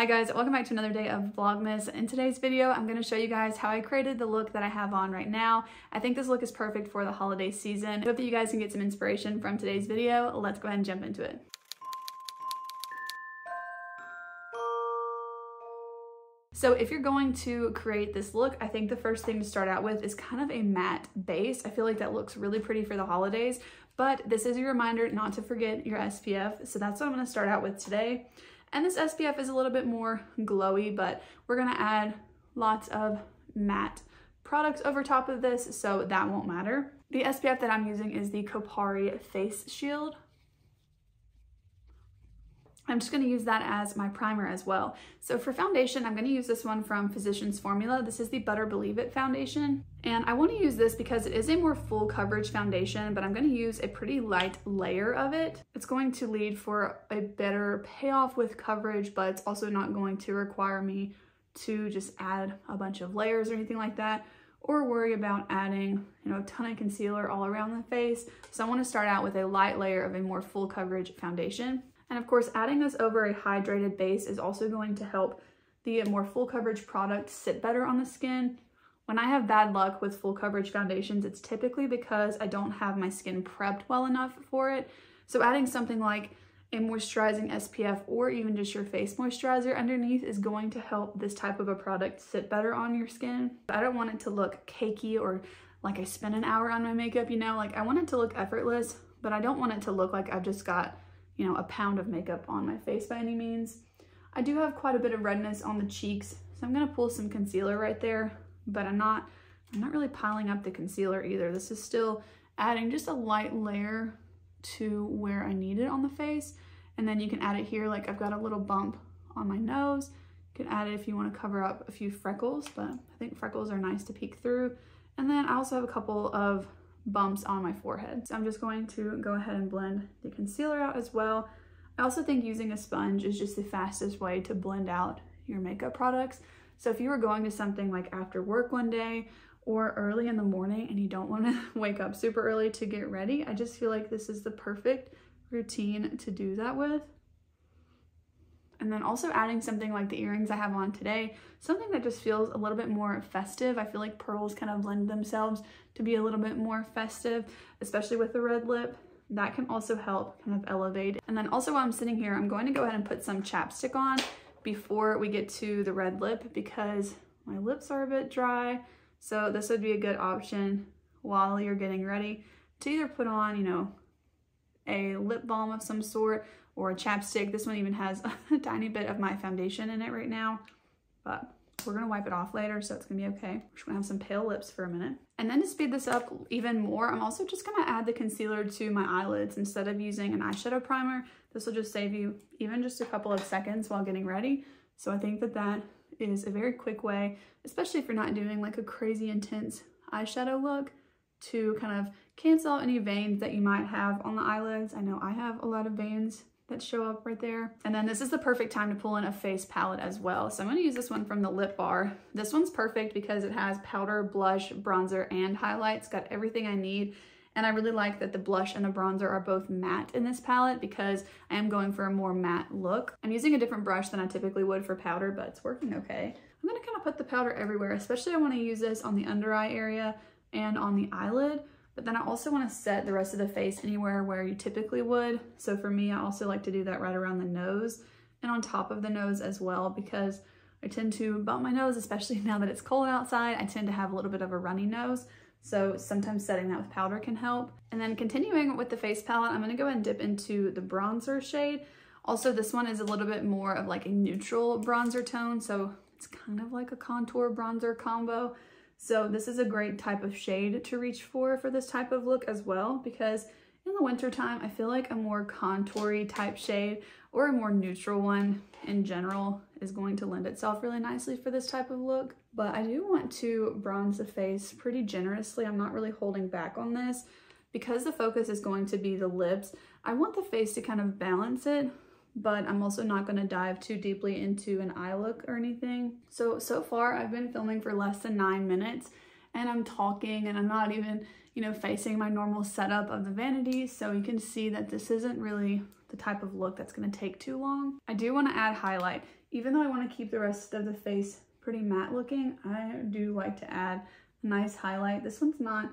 Hi guys, welcome back to another day of Vlogmas. In today's video, I'm going to show you guys how I created the look that I have on right now. I think this look is perfect for the holiday season. I hope that you guys can get some inspiration from today's video. Let's go ahead and jump into it. So if you're going to create this look, I think the first thing to start out with is kind of a matte base. I feel like that looks really pretty for the holidays, but this is your reminder not to forget your SPF. So that's what I'm going to start out with today. And this SPF is a little bit more glowy, but we're gonna add lots of matte products over top of this, so that won't matter. The SPF that I'm using is the Kopari Face Shield. I'm just gonna use that as my primer as well. So for foundation, I'm gonna use this one from Physicians Formula. This is the Butter Believe It foundation. And I wanna use this because it is a more full coverage foundation, but I'm gonna use a pretty light layer of it. It's going to lead for a better payoff with coverage, but it's also not going to require me to just add a bunch of layers or anything like that, or worry about adding, a ton of concealer all around the face. So I wanna start out with a light layer of a more full coverage foundation. And of course, adding this over a hydrated base is also going to help the more full coverage product sit better on the skin. When I have bad luck with full coverage foundations, it's typically because I don't have my skin prepped well enough for it. So adding something like a moisturizing SPF or even just your face moisturizer underneath is going to help this type of a product sit better on your skin. I don't want it to look cakey or like I spent an hour on my makeup, I want it to look effortless, but I don't want it to look like I've just got a pound of makeup on my face by any means. I do have quite a bit of redness on the cheeks, so I'm gonna pull some concealer right there, but I'm not really piling up the concealer either. This is still adding just a light layer to where I need it on the face. And then you can add it here, like I've got a little bump on my nose. You can add it if you wanna cover up a few freckles, but I think freckles are nice to peek through. And then I also have a couple of bumps on my forehead. So I'm just going to go ahead and blend the concealer out as well. I also think using a sponge is just the fastest way to blend out your makeup products. So if you were going to something like after work one day or early in the morning and you don't want to wake up super early to get ready, I just feel like this is the perfect routine to do that with. And then also adding something like the earrings I have on today, something that just feels a little bit more festive. I feel like pearls kind of lend themselves to be a little bit more festive, especially with the red lip. That can also help kind of elevate. And then also while I'm sitting here, I'm going to go ahead and put some chapstick on before we get to the red lip because my lips are a bit dry. So this would be a good option while you're getting ready to either put on, a lip balm of some sort or a chapstick. This one even has a tiny bit of my foundation in it right now, but we're gonna wipe it off later, so it's gonna be okay. We're just gonna have some pale lips for a minute. And then to speed this up even more, I'm also just gonna add the concealer to my eyelids instead of using an eyeshadow primer. This will just save you even just a couple of seconds while getting ready. So I think that that is a very quick way, especially if you're not doing like a crazy intense eyeshadow look, to kind of cancel out any veins that you might have on the eyelids. I know I have a lot of veins that show up right there. And then this is the perfect time to pull in a face palette as well. So I'm going to use this one from the Lip Bar. This one's perfect because it has powder, blush, bronzer, and highlights. Got everything I need. And I really like that the blush and the bronzer are both matte in this palette because I am going for a more matte look. I'm using a different brush than I typically would for powder, but it's working okay. I'm going to kind of put the powder everywhere, especially I want to use this on the under eye area and on the eyelid. But then I also want to set the rest of the face anywhere where you typically would. So for me, I also like to do that right around the nose and on top of the nose as well, because I tend to bump my nose, especially now that it's cold outside. I tend to have a little bit of a runny nose. So sometimes setting that with powder can help. And then continuing with the face palette, I'm going to go ahead and dip into the bronzer shade. Also, this one is a little bit more of like a neutral bronzer tone. So it's kind of like a contour bronzer combo. So this is a great type of shade to reach for this type of look as well, because in the winter time, I feel like a more contoury type shade or a more neutral one in general is going to lend itself really nicely for this type of look. But I do want to bronze the face pretty generously. I'm not really holding back on this because the focus is going to be the lips. I want the face to kind of balance it, but I'm also not going to dive too deeply into an eye look or anything. So far I've been filming for less than 9 minutes and I'm talking and I'm not even, facing my normal setup of the Vanity. So you can see that this isn't really the type of look that's going to take too long. I do want to add highlight. even though I want to keep the rest of the face pretty matte looking, I do like to add a nice highlight. This one's not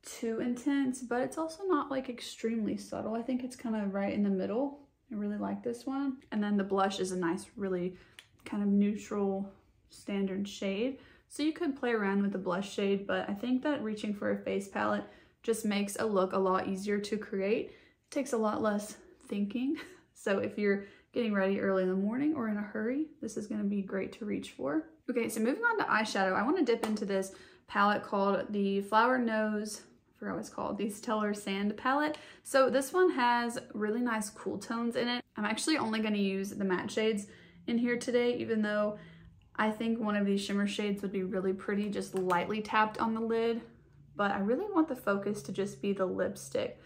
too intense, but it's also not like extremely subtle. I think it's kind of right in the middle. I really like this one. And then the blush is a nice, really kind of neutral standard shade. So you could play around with the blush shade, but I think that reaching for a face palette just makes a look a lot easier to create. It takes a lot less thinking. So if you're getting ready early in the morning or in a hurry, this is going to be great to reach for. Okay, so moving on to eyeshadow, I want to dip into this palette called the Flower Nose, I forgot what it's called, the Stellar Sand palette. So this one has really nice cool tones in it. I'm actually only going to use the matte shades in here today, even though I think one of these shimmer shades would be really pretty just lightly tapped on the lid, but I really want the focus to just be the lipstick.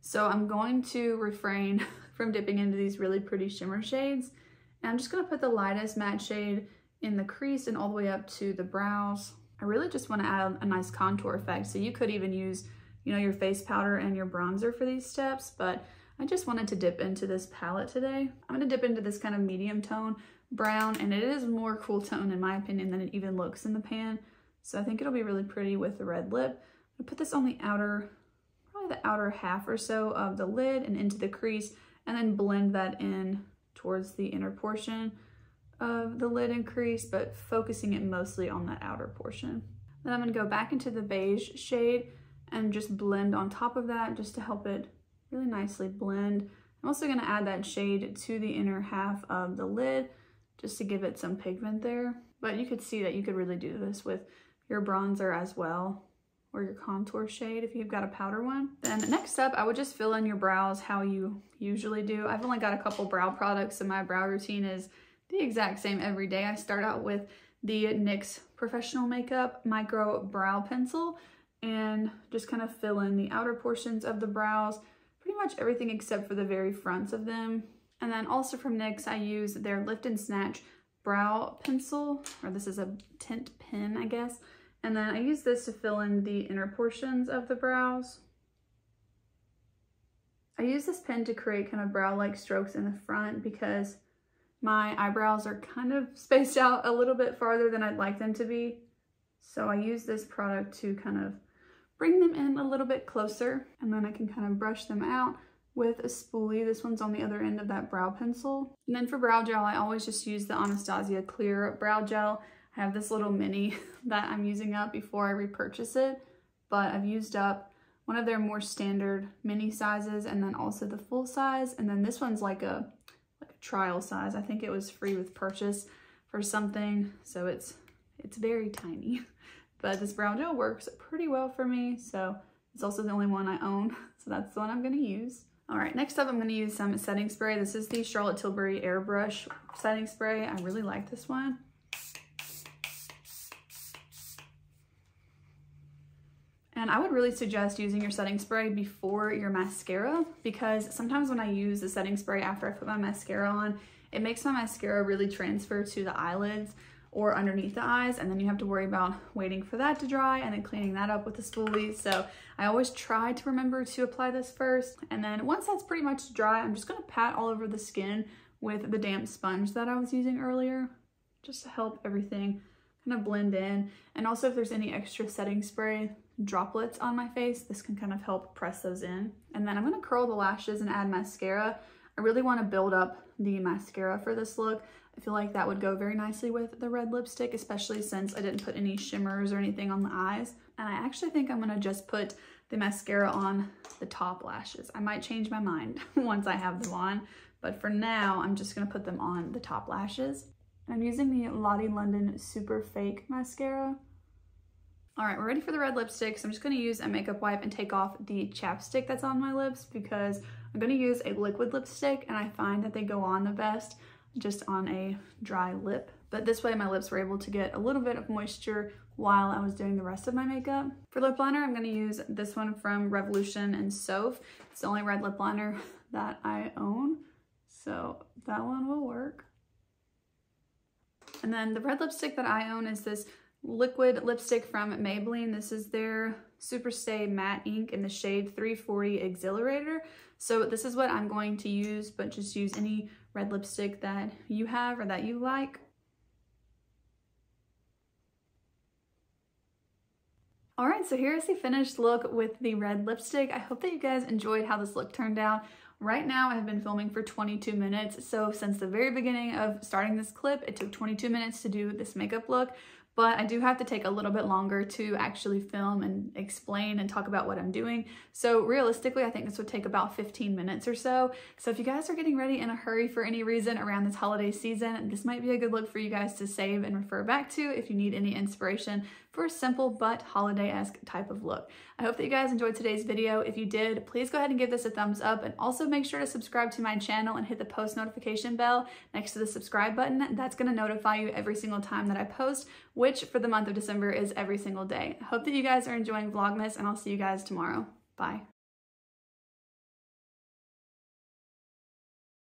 So I'm going to refrain from dipping into these really pretty shimmer shades. And I'm just going to put the lightest matte shade in the crease and all the way up to the brows. I really just want to add a nice contour effect. So you could even use, you know, your face powder and your bronzer for these steps, but I just wanted to dip into this palette today. I'm going to dip into this kind of medium tone brown, and it is more cool tone in my opinion than it even looks in the pan. So I think it'll be really pretty with the red lip. I'm gonna put this on the outer, probably the outer half or so of the lid and into the crease, and then blend that in towards the inner portion of the lid and crease, but focusing it mostly on that outer portion. Then I'm gonna go back into the beige shade and just blend on top of that just to help it really nicely blend. I'm also gonna add that shade to the inner half of the lid just to give it some pigment there. But you could see that you could really do this with your bronzer as well, or your contour shade if you've got a powder one. Then next up, I would just fill in your brows how you usually do. I've only got a couple brow products, so my brow routine is the exact same every day. I start out with the NYX Professional Makeup Micro Brow Pencil and just kind of fill in the outer portions of the brows, pretty much everything except for the very fronts of them. And then also from NYX, I use their Lift and Snatch Brow Pencil, or this is a tint pen, I guess. And then I use this to fill in the inner portions of the brows. I use this pen to create kind of brow-like strokes in the front because my eyebrows are kind of spaced out a little bit farther than I'd like them to be. So I use this product to kind of bring them in a little bit closer, and then I can kind of brush them out with a spoolie. This one's on the other end of that brow pencil. And then for brow gel, I always just use the Anastasia Clear Brow Gel. I have this little mini that I'm using up before I repurchase it, but I've used up one of their more standard mini sizes and then also the full size. And then this one's like a trial size. I think it was free with purchase for something, so it's very tiny. But this brow gel works pretty well for me, so it's also the only one I own, so that's the one I'm going to use. All right, next up I'm going to use some setting spray. This is the Charlotte Tilbury Airbrush setting spray. I really like this one. And I would really suggest using your setting spray before your mascara, because sometimes when I use the setting spray after I put my mascara on, it makes my mascara really transfer to the eyelids or underneath the eyes, and then you have to worry about waiting for that to dry and then cleaning that up with the spoolie. So I always try to remember to apply this first, and then once that's pretty much dry, I'm just going to pat all over the skin with the damp sponge that I was using earlier, just to help everything kind of blend in. And also if there's any extra setting spray droplets on my face, this can kind of help press those in. And then I'm going to curl the lashes and add mascara. I really want to build up the mascara for this look. I feel like that would go very nicely with the red lipstick, especially since I didn't put any shimmers or anything on the eyes. And I actually think I'm going to just put the mascara on the top lashes. I might change my mind once I have them on, but for now I'm just going to put them on the top lashes. I'm using the Lottie London Super Fake Mascara. All right, we're ready for the red lipstick. So I'm just going to use a makeup wipe and take off the chapstick that's on my lips, because I'm going to use a liquid lipstick and I find that they go on the best just on a dry lip. But this way my lips were able to get a little bit of moisture while I was doing the rest of my makeup. For lip liner, I'm going to use this one from Revolution and Soph. It's the only red lip liner that I own, so that one will work. And then the red lipstick that I own is this liquid lipstick from Maybelline. This is their Superstay Matte Ink in the shade 340 Exhilarator. So this is what I'm going to use, but just use any red lipstick that you have or that you like. Alright, so here's the finished look with the red lipstick. I hope that you guys enjoyed how this look turned out. Right now, I've been filming for 22 minutes, so since the very beginning of starting this clip, it took 22 minutes to do this makeup look, but I do have to take a little bit longer to actually film and explain and talk about what I'm doing. So realistically, I think this would take about 15 minutes or so. So if you guys are getting ready in a hurry for any reason around this holiday season, this might be a good look for you guys to save and refer back to if you need any inspiration for a simple but holiday-esque type of look. I hope that you guys enjoyed today's video. If you did, please go ahead and give this a thumbs up, and also make sure to subscribe to my channel and hit the post notification bell next to the subscribe button. That's going to notify you every single time that I post, which for the month of December is every single day. I hope that you guys are enjoying Vlogmas, and I'll see you guys tomorrow. Bye.